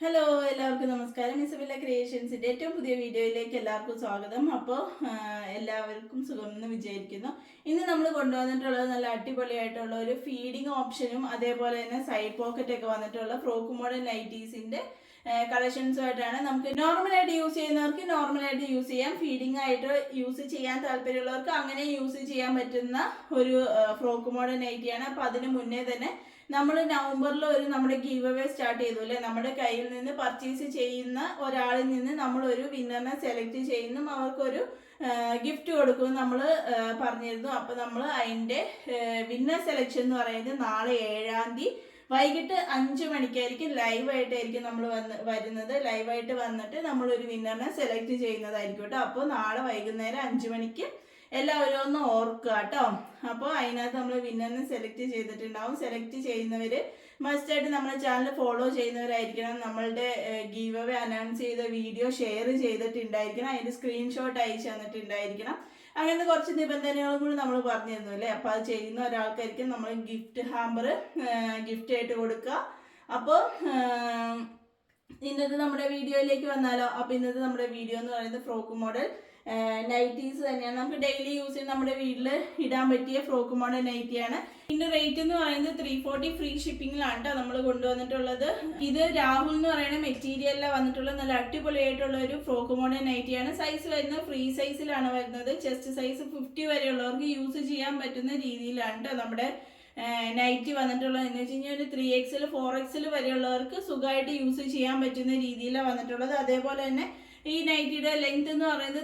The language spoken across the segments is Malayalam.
ഹലോ എല്ലാവർക്കും നമസ്കാരം. ഇസബെല്ല ക്രിയേഷൻസിൻ്റെ ഏറ്റവും പുതിയ വീഡിയോയിലേക്ക് എല്ലാവർക്കും സ്വാഗതം. അപ്പോൾ എല്ലാവർക്കും സുഖം എന്ന് വിചാരിക്കുന്നു. ഇന്ന് നമ്മൾ കൊണ്ടുവന്നിട്ടുള്ളത് നല്ല അടിപൊളിയായിട്ടുള്ള ഒരു ഫീഡിങ് ഓപ്ഷനും അതേപോലെ തന്നെ സൈഡ് പോക്കറ്റൊക്കെ വന്നിട്ടുള്ള ഫ്രോക്ക് മോഡൽ നൈറ്റീസിൻ്റെ കളക്ഷൻസുമായിട്ടാണ്. നമുക്ക് നോർമലായിട്ട് യൂസ് ചെയ്യുന്നവർക്ക് നോർമലായിട്ട് യൂസ് ചെയ്യാം, ഫീഡിങ് ആയിട്ട് യൂസ് ചെയ്യാൻ താല്പര്യമുള്ളവർക്ക് അങ്ങനെ യൂസ് ചെയ്യാൻ പറ്റുന്ന ഒരു ഫ്രോക്ക് മോഡൽ നൈറ്റിയാണ്. അപ്പോൾ അതിന് മുന്നേ തന്നെ നമ്മൾ നവംബറിൽ നമ്മുടെ ഗീവ് അവേ സ്റ്റാർട്ട് ചെയ്തു അല്ലേ. നമ്മുടെ കയ്യിൽ നിന്ന് പർച്ചേസ് ചെയ്യുന്ന ഒരാളിൽ നിന്ന് നമ്മളൊരു വിന്നറിനെ സെലക്ട് ചെയ്യുന്നു, അവർക്കൊരു ഗിഫ്റ്റ് കൊടുക്കും നമ്മൾ പറഞ്ഞിരുന്നു. അപ്പോൾ നമ്മൾ അതിൻ്റെ വിന്നർ സെലക്ഷൻ എന്ന് പറയുന്നത് നാളെ 7-ാം തീയതി വൈകിട്ട് 5 മണിക്കായിരിക്കും ലൈവായിട്ടായിരിക്കും നമ്മൾ വരുന്നത്. ലൈവായിട്ട് വന്നിട്ട് നമ്മളൊരു വിന്നറിനെ സെലക്ട് ചെയ്യുന്നതായിരിക്കും കേട്ടോ. അപ്പോൾ നാളെ വൈകുന്നേരം 5 മണിക്ക് എല്ലാവരും ഒന്ന് ഓർക്കുക കേട്ടോ. അപ്പോൾ അതിനകത്ത് നമ്മൾ വിന്നറിനെ സെലക്ട് ചെയ്തിട്ടുണ്ടാവും. സെലക്ട് ചെയ്യുന്നവർ മസ്റ്റായിട്ട് നമ്മുടെ ചാനൽ ഫോളോ ചെയ്യുന്നവരായിരിക്കണം. നമ്മളുടെ ഗീവ് അവേ അനൗൺസ് ചെയ്ത വീഡിയോ ഷെയർ ചെയ്തിട്ടുണ്ടായിരിക്കണം, അതിൻ്റെ സ്ക്രീൻഷോട്ട് അയച്ചു തന്നിട്ടുണ്ടായിരിക്കണം. അങ്ങനത്തെ കുറച്ച് നിബന്ധനകളും കൂടി നമ്മൾ പറഞ്ഞിരുന്നു അല്ലേ. അപ്പോൾ അത് ചെയ്യുന്ന ഒരാൾക്കായിരിക്കും നമ്മൾ ഗിഫ്റ്റ് ഹാമ്പർ ഗിഫ്റ്റ് ആയിട്ട് കൊടുക്കുക. അപ്പോൾ ഇന്നത്തെ നമ്മുടെ വീഡിയോയിലേക്ക് വന്നാലോ. അപ്പോൾ ഇന്നത്തെ നമ്മുടെ വീഡിയോ എന്ന് പറയുന്നത് ഫ്രോക്ക് മോഡൽ നൈറ്റീസ് തന്നെയാണ്. നമുക്ക് ഡെയിലി യൂസ് ചെയ്ത് നമ്മുടെ വീട്ടിൽ ഇടാൻ പറ്റിയ ഫ്രോക്ക് മോഡൽ നൈറ്റിയാണ്. ഇതിന്റെ റേറ്റ് എന്ന് പറയുന്നത് 340 ഫ്രീ ഷിപ്പിംഗിലാണ് കേട്ടോ നമ്മൾ കൊണ്ടുവന്നിട്ടുള്ളത്. ഇത് രാഹുൽ എന്ന് പറയുന്ന മെറ്റീരിയലിലാണ് വന്നിട്ടുള്ള നല്ല അടിപൊളിയായിട്ടുള്ള ഒരു ഫ്രോക്ക് മോഡൽ നൈറ്റിയാണ്. സൈസ് വരുന്നത് ഫ്രീ സൈസിലാണ് വരുന്നത്. ചെസ്റ്റ് സൈസ് 50 വരെയുള്ളവർക്ക് യൂസ് ചെയ്യാൻ പറ്റുന്ന രീതിയിലാണ് കേട്ടോ നമ്മുടെ നൈറ്റി വന്നിട്ടുള്ളത്. എന്ന് വെച്ച് കഴിഞ്ഞാൽ ഒരു 3XL 4XL വരെയുള്ളവർക്ക് സുഖമായിട്ട് യൂസ് ചെയ്യാൻ പറ്റുന്ന രീതിയിലാണ് വന്നിട്ടുള്ളത്. അതേപോലെ തന്നെ ഈ നൈറ്റിയുടെ ലെങ്ത് എന്ന് പറയുന്നത്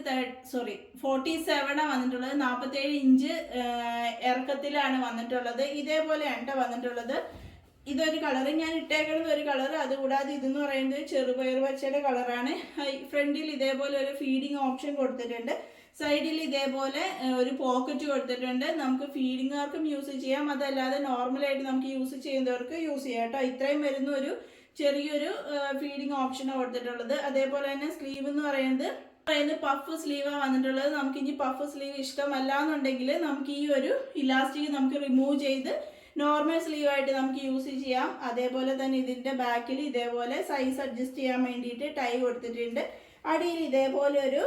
47 വന്നിട്ടുള്ളത്. 47 ഇഞ്ച് ഇറക്കത്തിലാണ് വന്നിട്ടുള്ളത്. ഇതേപോലെയാണ് വന്നിട്ടുള്ളത്. ഇതൊരു കളറ് ഞാൻ ഇട്ടേക്കുന്നത് ഒരു കളർ. അതുകൂടാതെ ഇതെന്ന് പറയുന്നത് ചെറുപയർ പച്ചയുടെ കളറാണ്. ഫ്രണ്ടിൽ ഇതേപോലെ ഒരു ഫീഡിങ് ഓപ്ഷൻ കൊടുത്തിട്ടുണ്ട്. സൈഡിൽ ഇതേപോലെ ഒരു പോക്കറ്റ് കൊടുത്തിട്ടുണ്ട്. നമുക്ക് ഫീഡിങ്ങുകാർക്കും യൂസ് ചെയ്യാം, അതല്ലാതെ നോർമലായിട്ട് നമുക്ക് യൂസ് ചെയ്യുന്നവർക്ക് യൂസ് ചെയ്യാം കേട്ടോ. ഇത്രയും വരുന്ന ഒരു ചെറിയൊരു ഫീഡിങ് ഓപ്ഷനാണ് കൊടുത്തിട്ടുള്ളത്. അതേപോലെ തന്നെ സ്ലീവ് എന്ന് പറയുന്നത് പഫ് സ്ലീവാണ് വന്നിട്ടുള്ളത്. നമുക്ക് ഇനി പഫ് സ്ലീവ് ഇഷ്ടമല്ല എന്നുണ്ടെങ്കിൽ നമുക്ക് ഈ ഒരു ഇലാസ്റ്റിക് നമുക്ക് റിമൂവ് ചെയ്ത് നോർമൽ സ്ലീവായിട്ട് നമുക്ക് യൂസ് ചെയ്യാം. അതേപോലെ തന്നെ ഇതിൻ്റെ ബാക്കിൽ ഇതേപോലെ സൈസ് അഡ്ജസ്റ്റ് ചെയ്യാൻ വേണ്ടിയിട്ട് ടൈ കൊടുത്തിട്ടുണ്ട്. അടിയിൽ ഇതേപോലെ ഒരു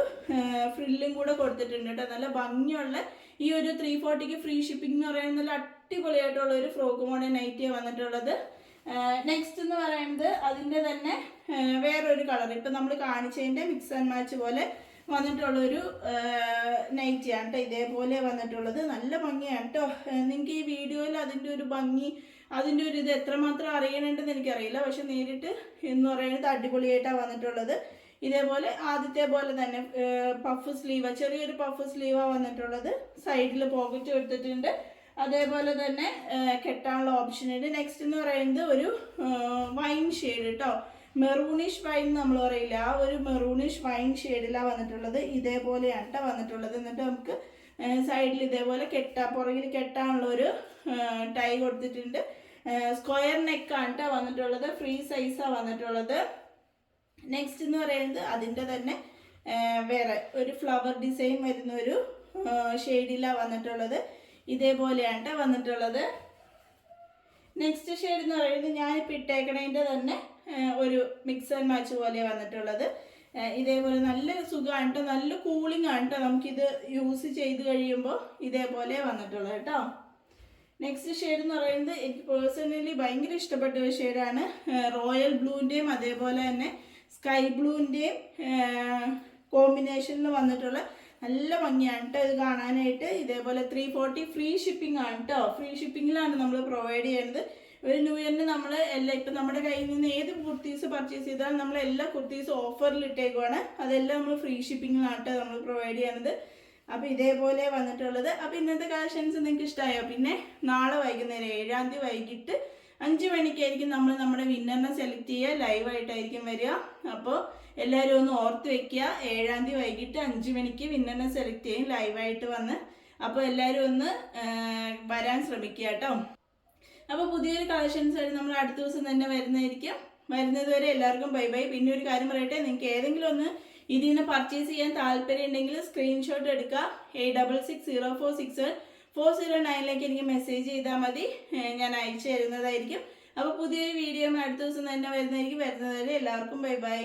ഫ്രില്ലും കൂടെ കൊടുത്തിട്ടുണ്ട് കേട്ടോ. നല്ല ഭംഗിയുള്ള ഈ ഒരു 340 ഫ്രീ ഷിപ്പിംഗ് എന്ന് പറയുന്നത് നല്ല അടിപൊളിയായിട്ടുള്ള ഒരു ഫ്രോക്ക് മോഡൽ നൈറ്റിയാണ് വന്നിട്ടുള്ളത്. നെക്സ്റ്റ് എന്ന് പറയുന്നത് അതിൻ്റെ തന്നെ വേറൊരു കളർ, ഇപ്പം നമ്മൾ കാണിച്ചതിൻ്റെ മിക്സ് ആൻഡ് മാച്ച് പോലെ വന്നിട്ടുള്ളൊരു നൈറ്റിയാണ് കേട്ടോ. ഇതേപോലെ വന്നിട്ടുള്ളത് നല്ല ഭംഗിയാണ് കേട്ടോ. നിങ്ങൾക്ക് ഈ വീഡിയോയിൽ അതിൻ്റെ ഒരു ഭംഗി, അതിൻ്റെ ഒരു ഇത് എത്രമാത്രം അറിയണമെന്ന് എനിക്കറിയില്ല, പക്ഷെ നേരിട്ട് എന്ന് പറയുന്നത് അടിപൊളിയായിട്ടാണ് വന്നിട്ടുള്ളത്. ഇതേപോലെ ആദ്യത്തെ പോലെ തന്നെ പഫ് സ്ലീവ്, ചെറിയൊരു പഫ് സ്ലീവാണ് വന്നിട്ടുള്ളത്. സൈഡിൽ പോക്കറ്റ് എടുത്തിട്ടുണ്ട്. അതേപോലെ തന്നെ കെട്ടാനുള്ള ഓപ്ഷൻ ഉണ്ട്. നെക്സ്റ്റ് എന്ന് പറയുന്നത് ഒരു വൈൻ ഷെയ്ഡ് കേട്ടോ, മെറൂണിഷ് വൈൻ നമ്മൾ പറയില്ല, ആ ഒരു മെറൂണിഷ് വൈൻ ഷെയ്ഡിലാണ് വന്നിട്ടുള്ളത്. ഇതേപോലെയാണ് കേട്ടോ വന്നിട്ടുള്ളത്. എന്നിട്ട് നമുക്ക് സൈഡിൽ ഇതേപോലെ പുറകിൽ കെട്ടാനുള്ള ഒരു ടൈ കൊടുത്തിട്ടുണ്ട്. സ്ക്വയർ നെക്കാണ് കേട്ടോ വന്നിട്ടുള്ളത്. ഫ്രീ സൈസാണ് വന്നിട്ടുള്ളത്. നെക്സ്റ്റ് എന്ന് പറയുന്നത് അതിൻ്റെ തന്നെ വേറെ ഒരു ഫ്ലവർ ഡിസൈൻ വരുന്ന ഒരു ഷെയ്ഡിലാണ് വന്നിട്ടുള്ളത്. ഇതേപോലെയാണ് വന്നിട്ടുള്ളത്. നെക്സ്റ്റ് ഷെയ്ഡ് എന്ന് പറയുന്നത് ഞാനിപ്പോൾ ഇട്ടേക്കണതിൻ്റെ തന്നെ ഒരു മിക്സ് ആൻഡ് മാച്ച് പോലെയാണ് വന്നിട്ടുള്ളത്. ഇതേപോലെ നല്ല സുഖമാണ് കേട്ടോ, നല്ല കൂളിംഗ് ആണ് കേട്ടോ. നമുക്കിത് യൂസ് ചെയ്ത് കഴിയുമ്പോൾ ഇതേപോലെ വന്നിട്ടുള്ളത് കേട്ടോ. നെക്സ്റ്റ് ഷെയ്ഡ് എന്ന് പറയുന്നത് എനിക്ക് പേഴ്സണലി ഭയങ്കര ഇഷ്ടപ്പെട്ട ഒരു ഷെയ്ഡാണ്. റോയൽ ബ്ലൂവിൻ്റെയും അതേപോലെ തന്നെ സ്കൈ ബ്ലൂവിൻ്റെയും കോമ്പിനേഷനിൽ വന്നിട്ടുള്ള നല്ല ഭംഗിയാണ് കേട്ടോ ഇത് കാണാനായിട്ട്. ഇതേപോലെ 340 ഫ്രീ ഷിപ്പിംഗ് ആണ് കേട്ടോ. ഫ്രീ ഷിപ്പിങ്ങിലാണ് നമ്മൾ പ്രൊവൈഡ് ചെയ്യുന്നത്. ഒരു ന്യൂ ഇയറിന് നമ്മൾ എല്ലാം ഇപ്പം നമ്മുടെ കയ്യിൽ നിന്ന് ഏത് കുർത്തീസ് പർച്ചേസ് ചെയ്താലും നമ്മൾ എല്ലാ കുർത്തീസും ഓഫറിൽ ഇട്ടേക്കുവാണ്. അതെല്ലാം നമ്മൾ ഫ്രീ ഷിപ്പിങ്ങിലാണ് കേട്ടോ നമ്മൾ പ്രൊവൈഡ് ചെയ്യുന്നത്. അപ്പോൾ ഇതേപോലെ വന്നിട്ടുള്ളത്. അപ്പോൾ ഇന്നത്തെ കളക്ഷൻസ് നിങ്ങൾക്ക് ഇഷ്ടമായോ? പിന്നെ നാളെ വൈകുന്നേരം 7-ാം തീയതി വൈകിട്ട് 5 മണിക്കായിരിക്കും നമ്മൾ നമ്മുടെ വിന്നറിനെ സെലക്ട് ചെയ്യുക. ലൈവായിട്ടായിരിക്കും വരിക. അപ്പോൾ എല്ലാവരും ഒന്ന് ഓർത്ത് വെക്കുക, 7-ാം തീയതി വൈകിട്ട് 5 മണിക്ക് വിന്നറിനെ സെലക്ട് ചെയ്യും ലൈവായിട്ട് വന്ന്. അപ്പോൾ എല്ലാവരും ഒന്ന് വരാൻ ശ്രമിക്കുക കേട്ടോ. അപ്പോൾ പുതിയൊരു കളക്ഷൻസ് ആയിട്ട് നമ്മൾ അടുത്ത ദിവസം തന്നെ വരുന്നതായിരിക്കും. വരുന്നത് വരെ എല്ലാവർക്കും ബൈ ബൈ. പിന്നെ ഒരു കാര്യം പറയട്ടെ, നിങ്ങൾക്ക് ഏതെങ്കിലും ഒന്ന് ഇതിൽ നിന്ന് പർച്ചേസ് ചെയ്യാൻ താല്പര്യം ഉണ്ടെങ്കിൽ സ്ക്രീൻഷോട്ട് എടുക്കുക. 8660464009 എനിക്ക് മെസ്സേജ് ചെയ്താൽ മതി, ഞാൻ അയച്ചു തരുന്നതായിരിക്കും. അപ്പോൾ പുതിയൊരു വീഡിയോ അടുത്ത ദിവസം തന്നെ വരുന്നതായിരിക്കും. വരുന്നതുവരെ എല്ലാവർക്കും ബൈ ബൈ.